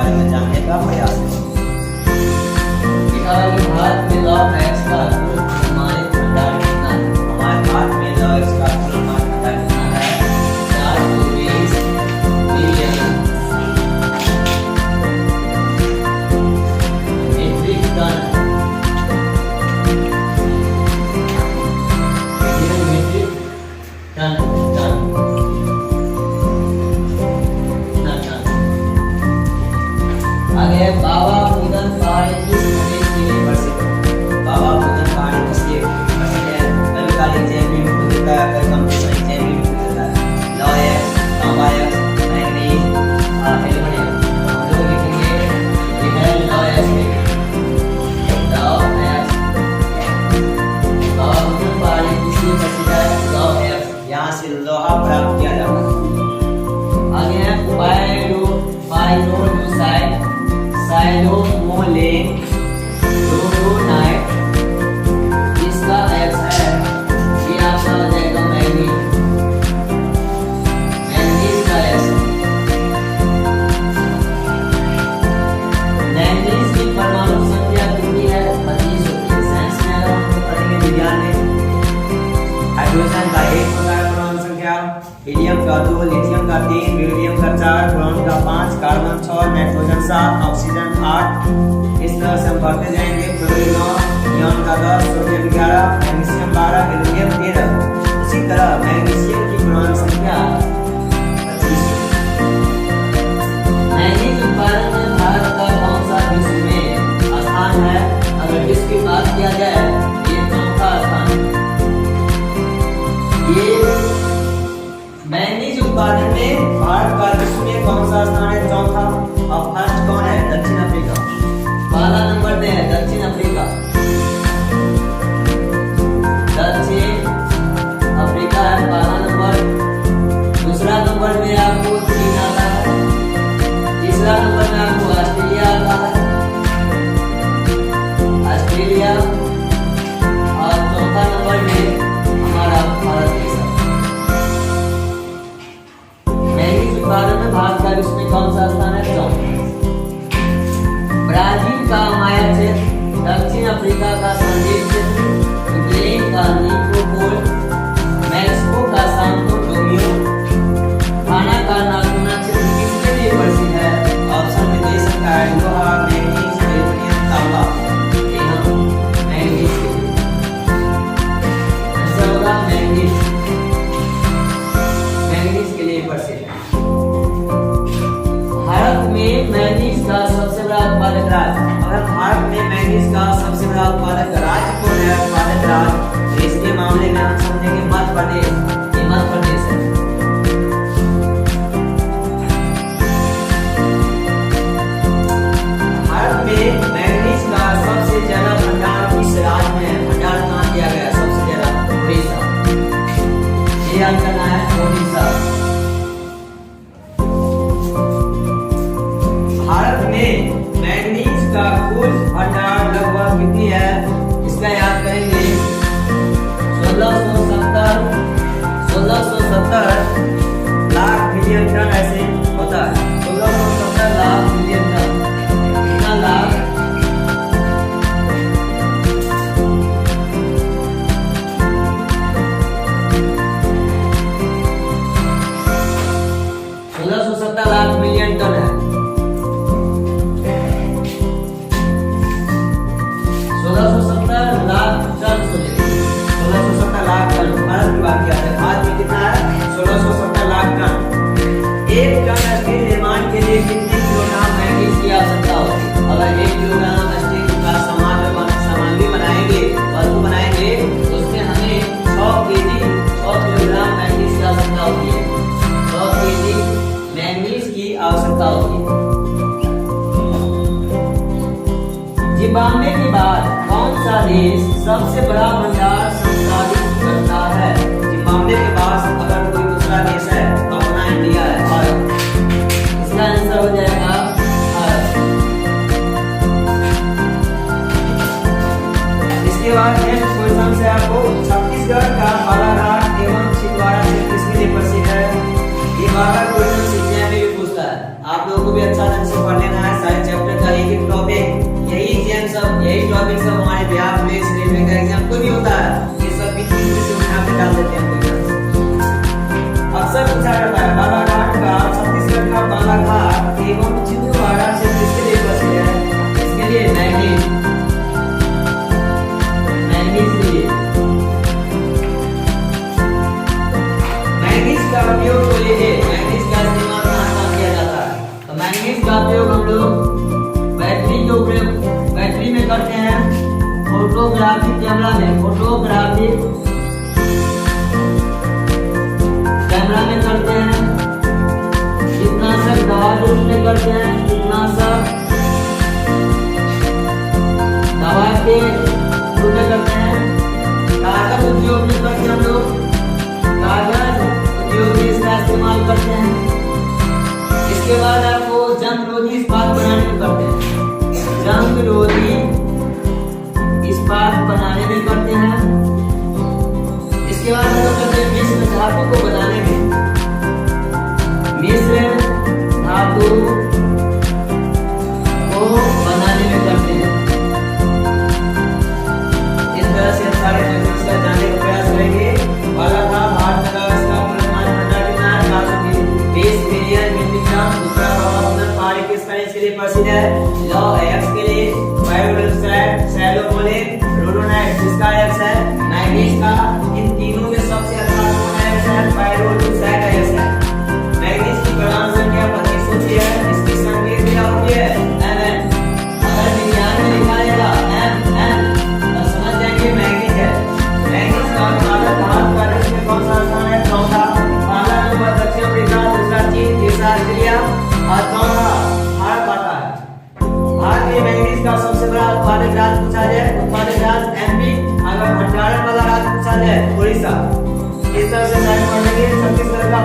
बारे में जानने का प्रयास करें। भारत में लॉ एक्स का कुल अनुमानित भंडार कितना है? हमारे भारत में लॉ एक्स का कुल अनुमानित भंडार कितना है? 420 billion metric ton. Billion metric ton ton ton. आगे बाबा बुदन पहाड़ी किस प्रदेश के लिए प्रसिद्ध है? बाबा बुदन पहाड़ी किसके प्रसिद्ध है? कभी एग्जाम में भी पूछ देता है, कभी कंपटीशन एग्जाम में भी पूछ देता है। लॉ एक्स, तांबा एक्स, मैंगनीज, एल्यूमीनियम। हम लोग लिखेंगे ये है लॉ एक्स में। लॉ एक्स बाबा बुदन पहाड़ी किस लिए प्रसिद्ध है? Law x. यहाँ से लोहा प्राप्त किया जाता है। आगे है पाइरोलूसाइड साइलोमोलेन डोडोनाइट, इसका एक्स है। ये आपका हो जाएगा मैंगनीज। मैंगनीज का एक्स। मैंगनीज की परमाणु संख्या कितनी है? 25 होती है। साइंस में अगर हम लोग पढ़ेंगे विज्ञान में, हाइड्रोजन का 1 होता है परमाणु संख्या, हीलियम का 2, लिथियम का 3, बेरिलियम का 4, बोरॉन का 5, कार्बन 6, नाइट्रोजन 7, ऑक्सीजन 8। इस तरह से हम बढ़ते जाएंगे। फ्लोरीन 9, नियॉन का 10, सोडियम 11, मैग्नीशियम 12, एल्यूमीनियम 13। इसी तरह मैग्नीशियम की परमाणु संख्या 25 है। मैंगनीज उत्पादन में भारत का कौन सा विश्व में स्थान है? अगर विश्व की बात किया जाए ये चौथा स्थान है। ये मैग्नीज उत्पादन में भारत का विश्व में कौन सा स्थान है? चौथा। और फर्स्ट कौन है? दक्षिण अफ्रीका। पहला नंबर पे है दक्षिण अफ्रीका। दक्षिण अफ्रीका है पहला नंबर। दूसरा नंबर में आपको चीन आता है। तीसरा नंबर में आपको ऑस्ट्रेलिया आता है, ऑस्ट्रेलिया। और चौथा नंबर में हमारा भारत देश है। मैंगनीज उत्पादन में भारत का विश्व में कौन सा स्थान है? चौथा। ब्राजील का माया क्षेत्र, दक्षिण अफ्रीका का संदेश क्षेत्र, यूक्रेन का निकोपोल, मैक्सिको का सांतो डोमिंगो, घाना का नागुना क्षेत्र किसके लिए प्रसिद्ध है? ऑप्शन में दे सकता है लोहा, मैग्नीज, एल्यूमीनियम, तांबा। ये हम मैंगनीज के लिए। आंसर होगा मैंगनीज। मैंगनीज के लिए प्रसिद्ध है। भारत में मैंगनीज का सबसे बड़ा उत्पादक राज्य। अगर भारत में मैग्नीज का सबसे बड़ा उत्पादक राज्य कौन है? उत्पादक राज्य तो इसके मामले में हम समझेंगे मध्य प्रदेश। ये मध्य प्रदेश है। भारत में मैग्नीज का सबसे ज्यादा भंडार किस राज्य में है? भंडार कहाँ किया गया है सबसे ज्यादा? उड़ीसा। ये याद करना है उड़ीसा। भारत में मैग्नीज का कुल भंडार लगभग कितनी है? इसका याद करेंगे 1670 लाख मिलियन टन ऐसे होता है। 1670 लाख मिलियन टन। कितना लाख? 1670 लाख मिलियन टन है। 1670 लाख टन सोचे। 1670 लाख टन भारत की बात किया है। भारत में कितना है? 1670 लाख टन। एक टन स्टील निर्माण के लिए कितने किलोग्राम मैग्नीज की आवश्यकता होती है? अगर 1 किलोग्राम स्टील का सामग्री बनाएंगे, वस्तु बनाएंगे, तो उसमें हमें 6 किलोग्राम मैंगनीज की आवश्यकता होती है। 100 केजी मैंगनीज की आवश्यकता होती है। जिम्बाब्वे के बाद कौन सा देश सबसे बड़ा भंडार संसाधित करता है? जिम्बाब्वे के पास अगर कोई दूसरा देश है तो अपना इंडिया है, भारत। इसका आंसर हो जाएगा भारत। इसके बाद नेक्स्ट क्वेश्चन से आपको छत्तीसगढ़ का बालाघाट एवं छिंदवाड़ा से किसके लिए प्रसिद्ध है? ये बारह क्वेश्चन एग्जाम में भी पूछता है। आप लोगों को भी अच्छा ढंग से पढ़ लेना है। लीजिए मैग्नीज का इस्तेमाल कहाँ किया जाता है। तो मैग्नीज का उपयोग हम लोग बैटरी के उपयोग बैटरी में करते हैं, फोटोग्राफी कैमरा में करते हैं, कीटनाशक दवा यूज में करते हैं, कीटनाशक दवा के यूज में करते हैं, कागज उद्योग में करते हैं हम लोग, कागज उद्योग में इसका इस्तेमाल करते हैं। इसके बाद आपको जंग रोधी इस्पात बनाने में करते हैं, जंग रोधी इस्पात बनाने में करते हैं। इसके बाद हम लोग करते हैं मिश्र धातु को बनाने में, मिश्र धातु को बनाने में करते हैं। इस तरह से हम सारे क्वेश्चंस का जानने का प्रयास करेंगे। पहला था भारत का इसका कुल भंडार कितना है, 20 मिलियन मीट्रिक टन। दूसरा हवा पानी किस खनिज के लिए प्रसिद्ध है, लौह अयस्क के लिए, बायोडीजल, सैलोमोनिक, रोडोनाइट जिसका अयस्क है मैग्नीज का। इन तीनों में सबसे अच्छा कौन अयस्क है, पायरोलुसाइड अयस्क है। मैग्नीज की परमाणु संख्या 2506 है, इसकी संख्या क्या होती है, Mn। अगर विज्ञान में लिखा जाएगा Mn तो समझ जाएंगे मैग्नीज है। मैग्नीज का उत्पादन भारत का देश में कौन सा स्थान है, चौथा। पहला नंबर दक्षिण अफ्रीका, दूसरा चीन, तीसरा ऑस्ट्रेलिया और चौथा भारत आता है। भारत में मैग्नीज का सबसे बड़ा उत्पादक राज्य पूछा जाए, उत्पादक राज्य MP। अगर भंडारण वाला राज्य पूछा जाए, उड़ीसा। इस तरह से पढ़ेंगे। छत्तीसगढ़ का